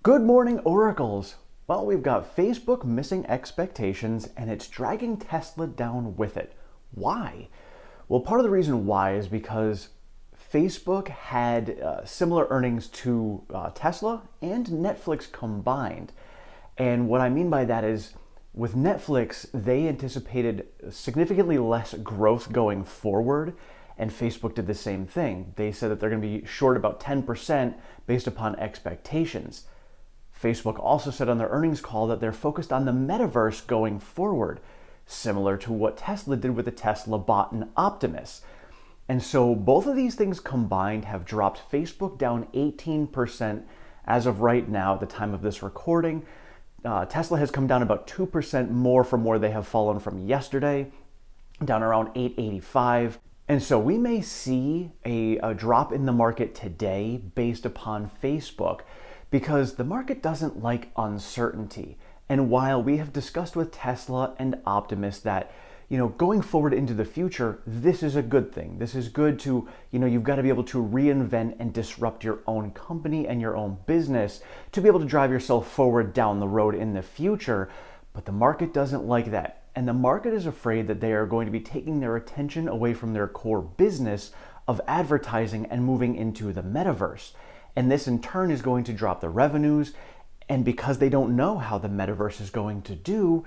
Good morning, Oracles. Well, we've got Facebook missing expectations and it's dragging Tesla down with it. Why? Well, part of the reason why is because Facebook had similar earnings to Tesla and Netflix combined. And what I mean by that is with Netflix, they anticipated significantly less growth going forward, and Facebook did the same thing. They said that they're going to be short about 10% based upon expectations. Facebook also said on their earnings call that they're focused on the metaverse going forward, similar to what Tesla did with the Tesla bot and Optimus. And so both of these things combined have dropped Facebook down 18% as of right now at the time of this recording. Tesla has come down about 2% more from where they have fallen from yesterday, down around 885. And so we may see a drop in the market today based upon Facebook, because the market doesn't like uncertainty. And while we have discussed with Tesla and Optimus that, going forward into the future, this is a good thing. This is good to, you've got to be able to reinvent and disrupt your own company and your own business to be able to drive yourself forward down the road in the future. But the market doesn't like that. And the market is afraid that they are going to be taking their attention away from their core business of advertising and moving into the metaverse. And this in turn is going to drop the revenues. And because they don't know how the metaverse is going to do,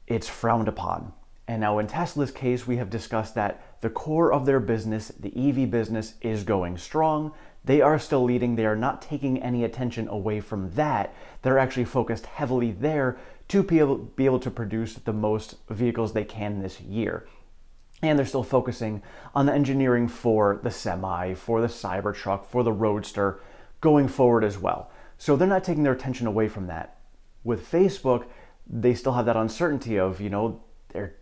it's frowned upon. And now in Tesla's case, we have discussed that the core of their business, the EV business, is going strong. They are still leading. They are not taking any attention away from that. They're actually focused heavily there to be able to produce the most vehicles they can this year. And they're still focusing on the engineering for the Semi, for the Cybertruck, for the Roadster, going forward as well. So they're not taking their attention away from that. With Facebook, they still have that uncertainty of,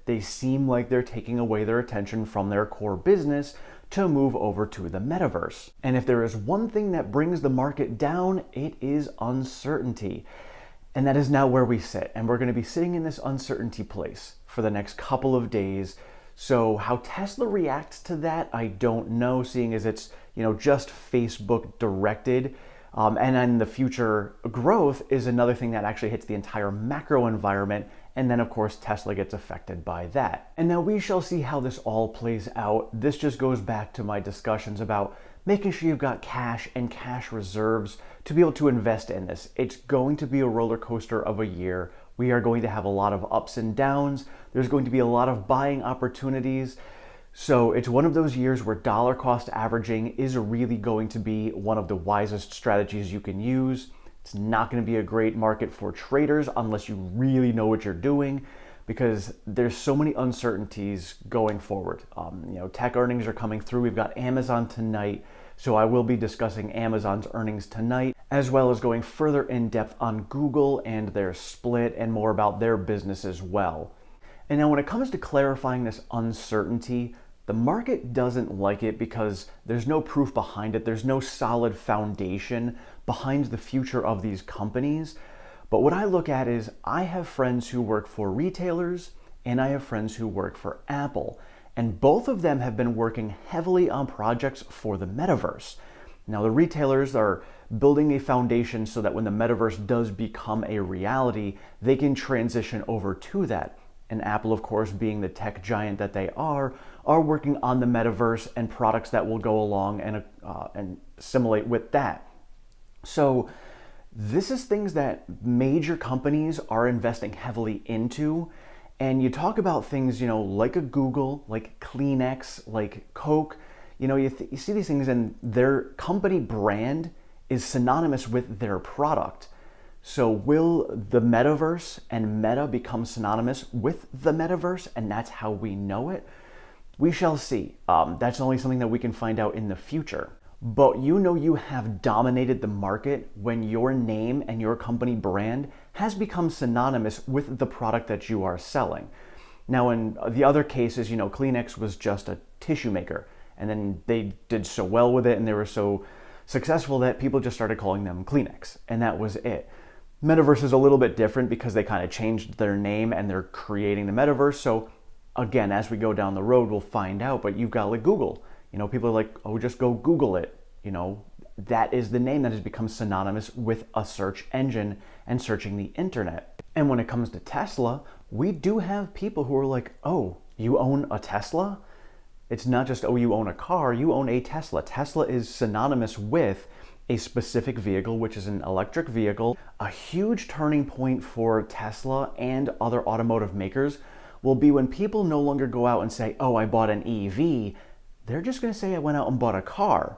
they seem like they're taking away their attention from their core business to move over to the metaverse. And if there is one thing that brings the market down, it is uncertainty. And that is now where we sit. And we're going to be sitting in this uncertainty place for the next couple of days. So how Tesla reacts to that, I don't know, seeing as it's, just Facebook directed. And then the future growth is another thing that actually hits the entire macro environment. And then, of course, Tesla gets affected by that. And now we shall see how this all plays out. This just goes back to my discussions about making sure you've got cash and cash reserves to be able to invest in this. It's going to be a roller coaster of a year. We are going to have a lot of ups and downs. There's going to be a lot of buying opportunities. So it's one of those years where dollar cost averaging is really going to be one of the wisest strategies you can use. It's not going to be a great market for traders unless you really know what you're doing, because there's so many uncertainties going forward. Tech earnings are coming through. We've got Amazon tonight. So I will be discussing Amazon's earnings tonight, as well as going further in depth on Google and their split and more about their business as well. And now when it comes to clarifying this uncertainty, the market doesn't like it because there's no proof behind it. There's no solid foundation behind the future of these companies. But what I look at is I have friends who work for retailers and I have friends who work for Apple. And both of them have been working heavily on projects for the metaverse. Now the retailers are building a foundation so that when the metaverse does become a reality, they can transition over to that. And Apple, of course, being the tech giant that they are working on the metaverse and products that will go along and assimilate with that. So this is things that major companies are investing heavily into. And you talk about things, like a Google, like Kleenex, like Coke. You see these things and their company brand is synonymous with their product. So will the metaverse and Meta become synonymous with the metaverse, and that's how we know it? We shall see. That's only something that we can find out in the future. But you have dominated the market when your name and your company brand has become synonymous with the product that you are selling. Now in the other cases, Kleenex was just a tissue maker, and then they did so well with it and they were so successful that people just started calling them Kleenex, and that was it. Metaverse is a little bit different because they kind of changed their name and they're creating the metaverse. So again, as we go down the road, we'll find out. But you've got like Google. People are like, oh, just go Google it. that is the name that has become synonymous with a search engine and searching the internet. And when it comes to Tesla, we do have people who are like, oh, you own a Tesla? It's not just, oh, you own a car, you own a Tesla. Tesla is synonymous with a specific vehicle, which is an electric vehicle. A huge turning point for Tesla and other automotive makers will be when people no longer go out and say, oh, I bought an EV. They're just going to say, I went out and bought a car.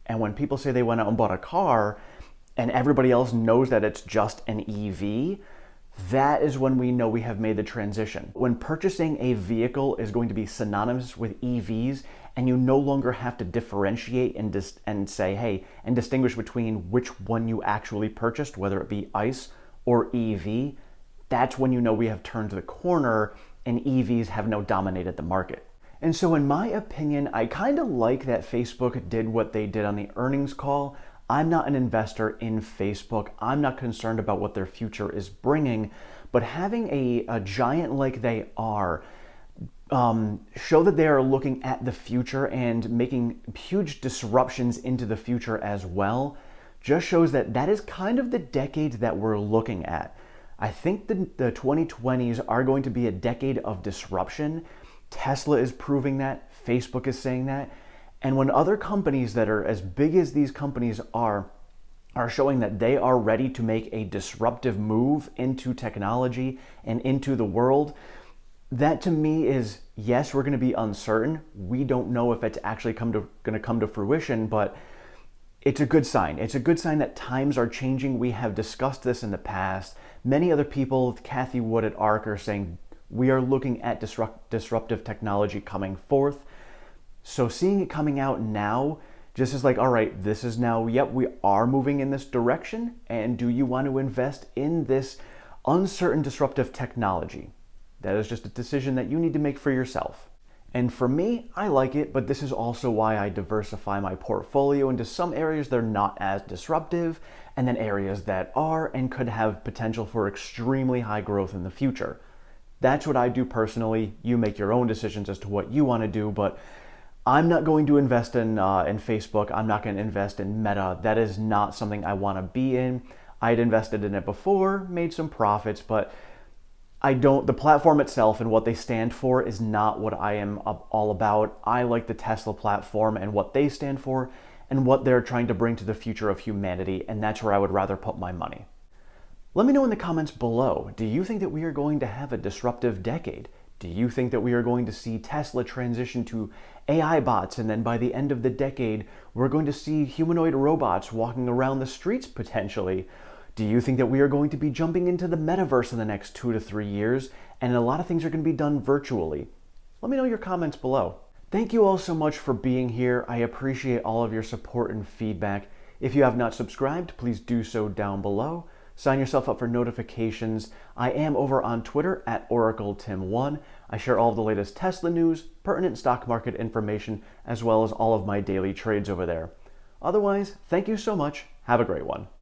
And when people say they went out and bought a car and everybody else knows that it's just an EV, that is when we know we have made the transition. When purchasing a vehicle is going to be synonymous with EVs and you no longer have to differentiate and say, hey, and distinguish between which one you actually purchased, whether it be ICE or EV, that's when you know we have turned the corner and EVs have now dominated the market. And so in my opinion, I kind of like that Facebook did what they did on the earnings call. I'm not an investor in Facebook. I'm not concerned about what their future is bringing, but having a giant like they are show that they are looking at the future and making huge disruptions into the future as well, just shows that that is kind of the decade that we're looking at. I think the 2020s are going to be a decade of disruption. Tesla is proving that, Facebook is saying that, and when other companies that are as big as these companies are showing that they are ready to make a disruptive move into technology and into the world, that to me is, yes, we're going to be uncertain. We don't know if it's actually going to come to fruition, but it's a good sign. It's a good sign that times are changing. We have discussed this in the past. Many other people, Kathy Wood at ARC, are saying we are looking at disruptive technology coming forth. So seeing it coming out now just is like, all right, this is now, yep, we are moving in this direction. And do you want to invest in this uncertain disruptive technology? That is just a decision that you need to make for yourself. And for me, I like it, but this is also why I diversify my portfolio into some areas that are not as disruptive, and then areas that are and could have potential for extremely high growth in the future. That's what I do personally. You make your own decisions as to what you want to do, but I'm not going to invest in Facebook. I'm not going to invest in Meta. That is not something I want to be in. I'd invested in it before, made some profits, but the platform itself and what they stand for is not what I am all about. I like the Tesla platform and what they stand for and what they're trying to bring to the future of humanity, and that's where I would rather put my money. Let me know in the comments below, do you think that we are going to have a disruptive decade? Do you think that we are going to see Tesla transition to AI bots, and then by the end of the decade, we're going to see humanoid robots walking around the streets potentially? Do you think that we are going to be jumping into the metaverse in the next 2 to 3 years, and a lot of things are going to be done virtually? Let me know your comments below. Thank you all so much for being here. I appreciate all of your support and feedback. If you have not subscribed, please do so down below. Sign yourself up for notifications. I am over on Twitter at OracleTim1. I share all of the latest Tesla news, pertinent stock market information, as well as all of my daily trades over there. Otherwise, thank you so much. Have a great one.